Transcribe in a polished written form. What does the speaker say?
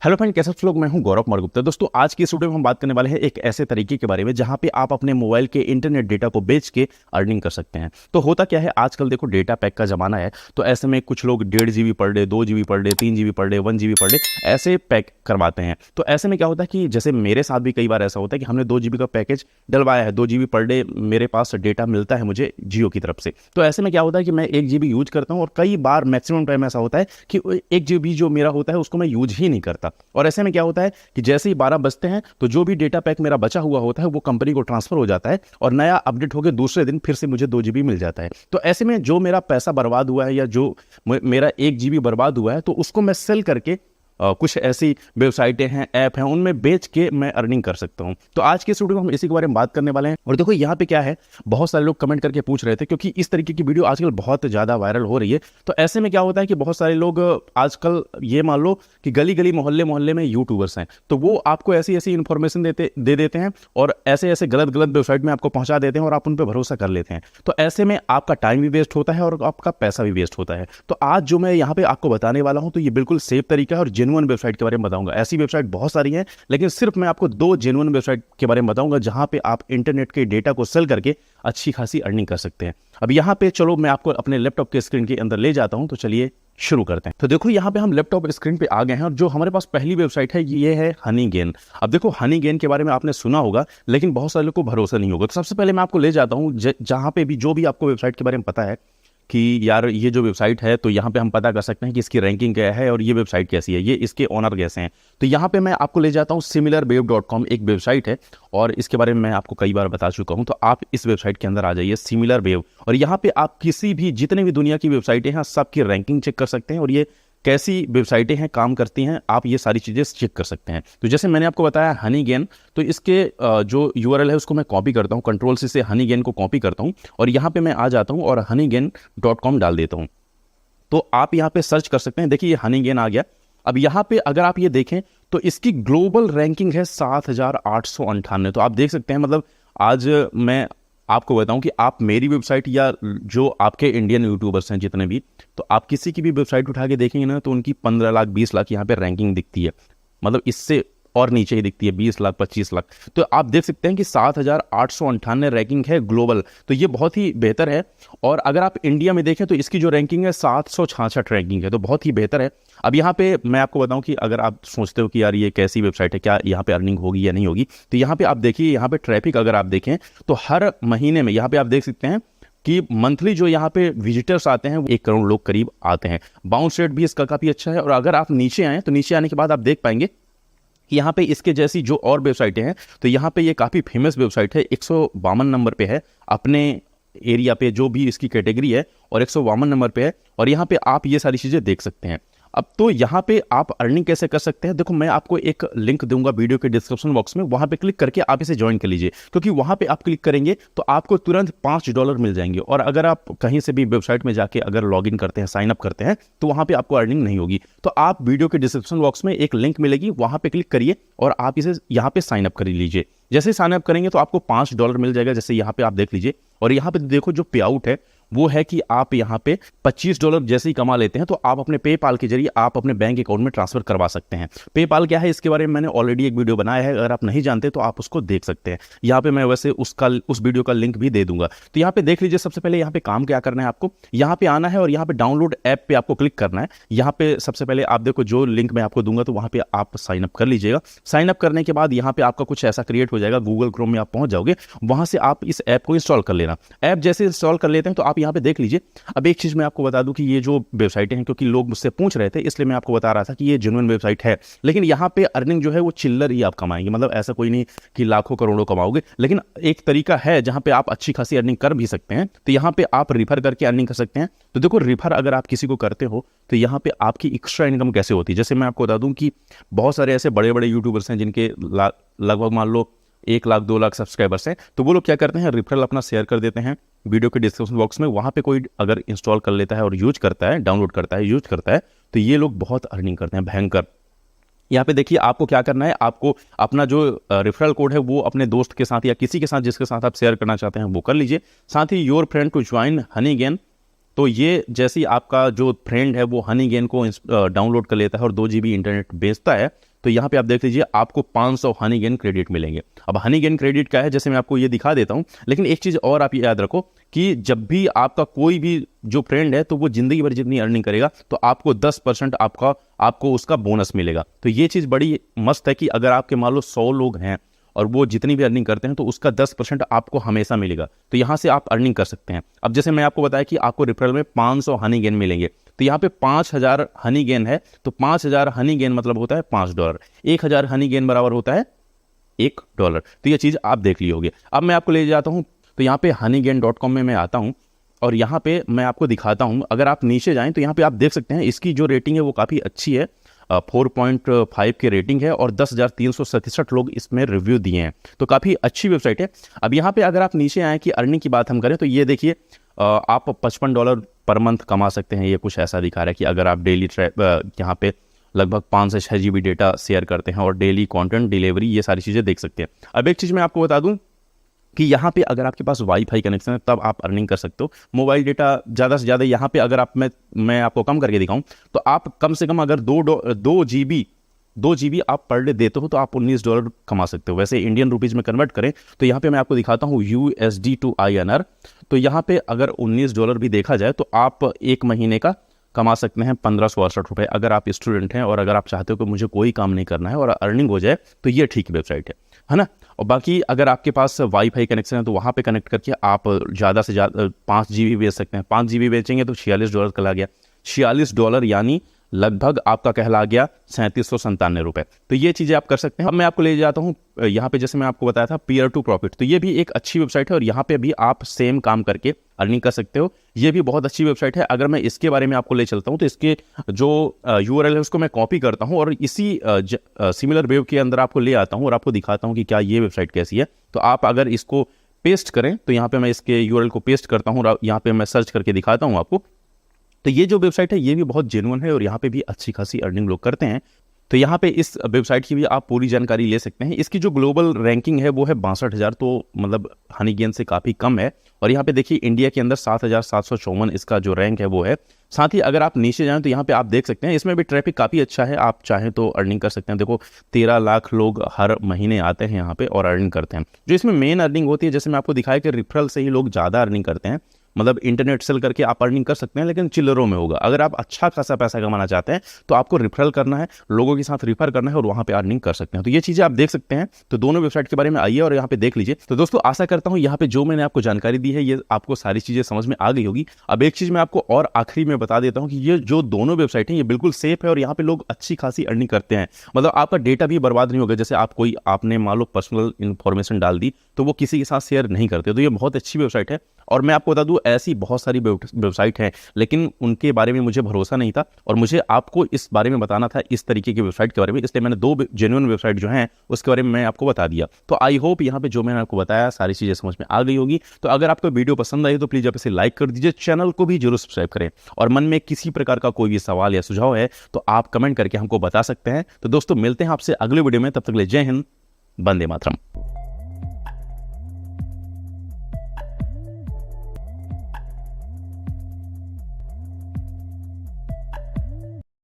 Hello friend, कैसे आप लोग। मैं हूं गौरव कुमार गुप्ता। दोस्तों, आज की इस वीडियो में हम बात करने वाले हैं एक ऐसे तरीके के बारे में जहां पे आप अपने मोबाइल के इंटरनेट डेटा को बेच के अर्निंग कर सकते हैं। तो होता क्या है, आजकल देखो डेटा पैक का जमाना है। तो ऐसे में कुछ लोग 1.5 GB per day, 2 GB per day, 3 GB per day, 1 GB per day ऐसे पैक करवाते हैं। तो ऐसे में क्या होता है कि जैसे मेरे साथ भी कई बार ऐसा होता है कि हमने 2 GB का पैकेज डलवाया है, 2 GB पर डे मेरे पास डेटा मिलता है मुझे जियो की तरफ से। तो ऐसे में क्या होता है कि मैं 1 GB यूज करता हूँ और कई बार मैक्सिमम टाइम ऐसा होता है कि 1 GB जो मेरा होता है उसको मैं यूज ही नहीं करता। और ऐसे में क्या होता है कि जैसे ही 12 बजते हैं तो जो भी डेटा पैक मेरा बचा हुआ होता है वो कंपनी को ट्रांसफर हो जाता है और नया अपडेट होकर दूसरे दिन फिर से मुझे 2 GB मिल जाता है। तो ऐसे में जो मेरा पैसा बर्बाद हुआ है या जो मेरा 1 GB बर्बाद हुआ है तो उसको मैं सेल करके कुछ ऐसी वेबसाइटें हैं, ऐप हैं, उनमें बेच के मैं अर्निंग कर सकता हूं। तो आज के इस वीडियो में हम इसी के बारे में बात करने वाले हैं। और देखो यहाँ पे क्या है, बहुत सारे लोग कमेंट करके पूछ रहे थे क्योंकि इस तरीके की वीडियो आजकल बहुत ज़्यादा वायरल हो रही है। तो ऐसे में क्या होता है कि बहुत सारे लोग आजकल ये मान लो कि गली गली मोहल्ले मोहल्ले में यूट्यूबर्स हैं, तो वो आपको ऐसी ऐसी इन्फॉर्मेशन दे देते हैं और ऐसे ऐसे गलत गलत वेबसाइट में आपको पहुंचा देते हैं और आप उन पर भरोसा कर लेते हैं। तो ऐसे में आपका टाइम भी वेस्ट होता है और आपका पैसा भी वेस्ट होता है। तो आज जो मैं यहाँ पे आपको बताने वाला हूँ तो ये बिल्कुल सेफ तरीका है और जेन्युइन वेबसाइट के बारे में बताऊंगा। ऐसी वेबसाइट बहुत सारी हैं, लेकिन सिर्फ मैं आपको 2 जेन्युइन वेबसाइट के बारे में बताऊंगा जहां पे आप इंटरनेट के डेटा को सेल करके अच्छी खासी अर्निंग कर सकते हैं। अब यहां पे चलो मैं आपको अपने लैपटॉप के स्क्रीन के अंदर ले जाता हूं। तो चलिए शुरू करते हैं। तो देखो यहाँ पे हम लैपटॉप स्क्रीन पे आ गए हैं और जो हमारे पास पहली वेबसाइट है ये है हनी गेन। अब देखो हनी गेन के बारे में आपने सुना होगा लेकिन बहुत सारे लोगों को भरोसा नहीं होगा। तो सबसे पहले मैं आपको ले जाता हूँ जहां पे भी जो भी आपको वेबसाइट के बारे में पता है कि यार ये जो वेबसाइट है तो यहाँ पे हम पता कर सकते हैं कि इसकी रैंकिंग क्या है और ये वेबसाइट कैसी है, ये इसके ओनर कैसे हैं। तो यहाँ पे मैं आपको ले जाता हूँ similarweb.com, एक वेबसाइट है और इसके बारे में मैं आपको कई बार बता चुका हूँ। तो आप इस वेबसाइट के अंदर आ जाइए सिमिलरवेब, और यहाँ पे आप किसी भी जितने भी दुनिया की वेबसाइटें हैं सबकी रैंकिंग चेक कर सकते हैं और ये कैसी वेबसाइटें हैं, काम करती हैं, आप ये सारी चीज़ें चेक कर सकते हैं। तो जैसे मैंने आपको बताया हनी गेन, तो इसके जो यूआरएल है उसको मैं कॉपी करता हूँ, कंट्रोल से हनी गेन को कॉपी करता हूँ और यहाँ पे मैं आ जाता हूँ और honeygain.com डाल देता हूँ। तो आप यहाँ पे सर्च कर सकते हैं। देखिए ये हनी गेन आ गया। अब यहाँ पे अगर आप ये देखें तो इसकी ग्लोबल रैंकिंग है 7,898। तो आप देख सकते हैं, मतलब आज मैं आपको बताऊं कि आप मेरी वेबसाइट या जो आपके इंडियन यूट्यूबर्स हैं जितने भी, तो आप किसी की भी वेबसाइट उठा के देखेंगे ना तो उनकी 15 लाख 20 लाख यहाँ पे रैंकिंग दिखती है, मतलब इससे और नीचे ही दिखती है 20 लाख 25 लाख। तो आप देख सकते हैं कि 7,898 रैंकिंग है ग्लोबल, तो ये बहुत ही बेहतर है। और अगर आप इंडिया में देखें तो इसकी जो रैंकिंग है 766 रैंकिंग है, तो बहुत ही बेहतर है। अब यहाँ पे मैं आपको बताऊं कि अगर आप सोचते हो कि यार ये कैसी वेबसाइट है, क्या यहाँ पे अर्निंग होगी या नहीं होगी, तो यहाँ पे आप देखिए, यहाँ पे ट्रैफिक अगर आप देखें तो हर महीने में यहाँ पे आप देख सकते हैं कि मंथली जो यहाँ पे विजिटर्स आते हैं वो 1 करोड़ लोग करीब आते हैं। बाउंस रेट भी इसका काफ़ी अच्छा है। और अगर आप नीचे आए तो नीचे आने के बाद आप देख पाएंगे कि यहाँ पे इसके जैसी जो और वेबसाइटें हैं, तो यहाँ पे ये काफ़ी फेमस वेबसाइट है, 152 नंबर पे है अपने एरिया पे जो भी इसकी कैटेगरी है, और 152 नंबर पे है। और यहाँ पे आप ये सारी चीज़ें देख सकते हैं। अब तो यहाँ पे आप अर्निंग कैसे कर सकते हैं, देखो मैं आपको एक लिंक दूंगा वीडियो के डिस्क्रिप्शन बॉक्स में, वहाँ पे क्लिक करके आप इसे ज्वाइन कर लीजिए, क्योंकि वहाँ पे आप क्लिक करेंगे तो आपको तुरंत $5 मिल जाएंगे। और अगर आप कहीं से भी वेबसाइट में जाके अगर लॉगिन करते हैं, साइन अप करते हैं, तो वहाँ पे आपको अर्निंग नहीं होगी। तो आप वीडियो के डिस्क्रिप्शन बॉक्स में एक लिंक मिलेगी, वहाँ पे क्लिक करिए और आप इसे यहाँ पे साइन अप कर लीजिए। जैसे साइन अप करेंगे तो आपको $5 मिल जाएगा, जैसे यहाँ पे आप देख लीजिए। और यहाँ पे देखो जो पे आउट है वो है कि आप यहाँ पे $25 जैसे ही कमा लेते हैं तो आप अपने पेपाल के जरिए आप अपने बैंक अकाउंट में ट्रांसफर करवा सकते हैं। पेपाल क्या है इसके बारे में मैंने ऑलरेडी एक वीडियो बनाया है, अगर आप नहीं जानते तो आप उसको देख सकते हैं। यहाँ पे मैं वैसे उस वीडियो का लिंक भी दे दूंगा। तो यहाँ पे देख लीजिए, सबसे पहले यहाँ पे काम क्या करना है, आपको यहाँ पे आना है और यहाँ पे डाउनलोड ऐप पे आपको क्लिक करना है। यहाँ पे सबसे पहले आप देखो जो लिंक मैं आपको दूंगा तो वहाँ पे आप साइन अप कर लीजिएगा। साइन अप करने के बाद यहाँ पे आपका कुछ ऐसा क्रिएट हो जाएगा, गूगल क्रोम में आप पहुंच जाओगे, वहां से आप इस ऐप को इंस्टॉल कर लेना। ऐप जैसे इंस्टॉल कर लेते हैं तो आप यहाँ पे देख लीजिए। अब एक चीज मैं आपको बता दूं कि ये जो वेबसाइटें हैं, क्योंकि लोग मुझसे पूछ रहे थे इसलिए मैं आपको बता रहा था कि ये जेन्युइन वेबसाइट है, लेकिन यहाँ पे अर्निंग जो है वो चिल्लर ही आप कमाएंगे, मतलब ऐसा कोई नहीं कि लाखों करोड़ों कमाओगे, लेकिन एक तरीका है जहां पे आप अच्छी खासी अर्निंग कर भी सकते हैं। तो यहाँ पे आप रिफर करके अर्निंग कर सकते हैं। तो देखो रिफर अगर आप किसी को करते हो तो यहाँ पे आपकी एक्स्ट्रा इनकम कैसे होती है, जैसे मैं आपको बता दूं कि बहुत सारे ऐसे बड़े बड़े यूट्यूबर्स हैं जिनके लगभग मान लो 1 लाख 2 लाख सब्सक्राइबर्स हैं, तो वो लोग क्या करते हैं, रेफरल अपना शेयर कर देते हैं वीडियो के डिस्क्रिप्शन बॉक्स में। वहाँ पे कोई अगर इंस्टॉल कर लेता है और यूज करता है, डाउनलोड करता है, यूज करता है, तो ये लोग बहुत अर्निंग करते हैं, भयंकर। यहाँ पे देखिए आपको क्या करना है, आपको अपना जो रेफरल कोड है वो अपने दोस्त के साथ या किसी के साथ जिसके साथ आप शेयर करना चाहते हैं वो कर लीजिए। साथ ही your friend to join Honeygain, तो ये जैसे ही आपका जो फ्रेंड है वो हनी गेन को डाउनलोड कर लेता है और 2 GB इंटरनेट बेचता है, तो यहाँ पे आप देख लीजिए आपको 500 हनी गेन क्रेडिट मिलेंगे। अब हनी गेन क्रेडिट क्या है, जैसे मैं आपको ये दिखा देता हूँ, लेकिन एक चीज़ और आप याद रखो कि जब भी आपका कोई भी जो फ्रेंड है तो वो जिंदगी भर जितनी अर्निंग करेगा तो आपको 10% आपको उसका बोनस मिलेगा। तो ये चीज़ बड़ी मस्त है कि अगर आपके मान लो 100 लोग हैं और वो जितनी भी अर्निंग करते हैं तो उसका 10% आपको हमेशा मिलेगा। तो यहाँ से आप अर्निंग कर सकते हैं। अब जैसे मैं आपको बताया कि आपको रेफरल में 500 हनी गेन मिलेंगे, तो यहाँ पे 5000 हनी गेन है, तो 5000 हनी गेन मतलब होता है $5। 1000 हनी गेन बराबर होता है $1। तो ये चीज़ आप देख ली होगी। अब मैं आपको ले जाता हूँ, तो यहाँ पे honeygain.com में मैं आता हूँ और यहाँ पे मैं आपको दिखाता हूँ। अगर आप नीचे जाएं तो यहाँ पे आप देख सकते हैं इसकी जो रेटिंग है वो काफ़ी अच्छी है, 4.5 की रेटिंग है और 10,367 लोग इसमें रिव्यू दिए हैं, तो काफ़ी अच्छी वेबसाइट है। अब यहाँ पे अगर आप नीचे आएँ कि अर्निंग की बात हम करें तो ये देखिए आप $55 पर मंथ कमा सकते हैं। ये कुछ ऐसा दिखा रहा है कि अगर आप डेली यहाँ पे लगभग 5 से 6 GB डेटा शेयर करते हैं और डेली कंटेंट डिलीवरी, ये सारी चीज़ें देख सकते हैं। अब एक चीज़ मैं आपको बता दूं कि यहाँ पे अगर आपके पास वाईफाई कनेक्शन है तब आप अर्निंग कर सकते हो। मोबाइल डेटा ज़्यादा से ज़्यादा यहाँ पे अगर आप मैं आपको कम करके दिखाऊं तो आप कम से कम अगर 2 GB आप पर डे देते हो तो आप $19 कमा सकते हो। वैसे इंडियन रुपीज़ में कन्वर्ट करें तो यहाँ पे मैं आपको दिखाता हूँ USD to INR, तो यहाँ पे अगर $19 भी देखा जाए तो आप एक महीने का कमा सकते हैं 1568 रुपये। अगर आप स्टूडेंट हैं और अगर आप चाहते हो कि मुझे कोई काम नहीं करना है और अर्निंग हो जाए तो ये ठीक वेबसाइट है ना। और बाकी अगर आपके पास वाईफाई कनेक्शन है तो वहाँ पे कनेक्ट करके आप ज़्यादा से ज़्यादा 5 GB बेच सकते हैं। 5 GB बेचेंगे तो $46 का गया, $46 यानी लगभग आपका कहला गया 3797 रुपये। तो ये चीज़ें आप कर सकते हैं। अब मैं आपको ले जाता हूँ यहाँ पे, जैसे मैं आपको बताया था पीयर टू प्रॉफिट, तो ये भी एक अच्छी वेबसाइट है और यहाँ पे भी आप सेम काम करके अर्निंग कर सकते हो। ये भी बहुत अच्छी वेबसाइट है। अगर मैं इसके बारे में आपको ले चलता हूँ तो इसके जो URL है उसको मैं कॉपी करता हूँ और इसी सिमिलर वेव के अंदर आपको ले आता हूँ और आपको दिखाता हूँ कि क्या ये वेबसाइट कैसी है। तो आप अगर इसको पेस्ट करें तो यहाँ पे मैं इसके URL को पेस्ट करता हूँ और यहाँ पे मैं सर्च करके दिखाता हूँ आपको। तो ये जो वेबसाइट है ये भी बहुत जेन्युइन है और यहाँ पे भी अच्छी खासी अर्निंग लोग करते हैं। तो यहाँ पे इस वेबसाइट की भी आप पूरी जानकारी ले सकते हैं। इसकी जो ग्लोबल रैंकिंग है वो है 62,000, तो मतलब हनी गेन से काफ़ी कम है। और यहाँ पे देखिए इंडिया के अंदर 7,754 इसका जो रैंक है वो है। साथ ही अगर आप नीचे जाएं तो यहाँ पे आप देख सकते हैं इसमें भी ट्रैफिक काफ़ी अच्छा है, आप चाहें तो अर्निंग कर सकते हैं। देखो 13 लाख लोग हर महीने आते हैं यहाँ पे और अर्निंग करते हैं। जो इसमें मेन अर्निंग होती है, जैसे मैं आपको दिखाया कि रिफरल से ही लोग ज़्यादा अर्निंग करते हैं। मतलब इंटरनेट सेल करके आप अर्निंग कर सकते हैं लेकिन चिल्लरों में होगा। अगर आप अच्छा खासा पैसा कमाना चाहते हैं तो आपको रिफरल करना है, लोगों के साथ रिफर करना है और वहां पे अर्निंग कर सकते हैं। तो ये चीजें आप देख सकते हैं। तो दोनों वेबसाइट के बारे में आइए और यहाँ पे देख लीजिए। तो दोस्तों आशा करता हूँ यहाँ पे जो मैंने आपको जानकारी दी है ये आपको सारी चीजें समझ में आ गई होगी। अब एक चीज मैं आपको और आखिरी में बता देता हूँ कि ये जो दोनों वेबसाइट है ये बिल्कुल सेफ है और यहाँ पे लोग अच्छी खासी अर्निंग करते हैं। मतलब आपका डेटा भी बर्बाद नहीं होगा। जैसे आपने मान लो पर्सनल इन्फॉर्मेशन डाल दी तो वो किसी के साथ शेयर नहीं करते। तो ये बहुत अच्छी वेबसाइट है। और मैं आपको बता दूं ऐसी बहुत सारी वेबसाइट हैं लेकिन उनके बारे में मुझे भरोसा नहीं था और मुझे आपको इस बारे में बताना था इस तरीके की वेबसाइट के बारे में, इसलिए मैंने 2 जेन्युइन वेबसाइट जो हैं उसके बारे में मैं आपको बता दिया। तो आई होप यहाँ पे जो मैंने आपको बताया सारी चीज़ें समझ में आ गई होगी। तो अगर आपको वीडियो पसंद आई तो प्लीज़ आप इसे लाइक कर दीजिए, चैनल को भी जरूर सब्सक्राइब करें और मन में किसी प्रकार का कोई भी सवाल या सुझाव है तो आप कमेंट करके हमको बता सकते हैं। तो दोस्तों मिलते हैं आपसे अगले वीडियो में, तब तक के लिए जय हिंद, वंदे मातरम।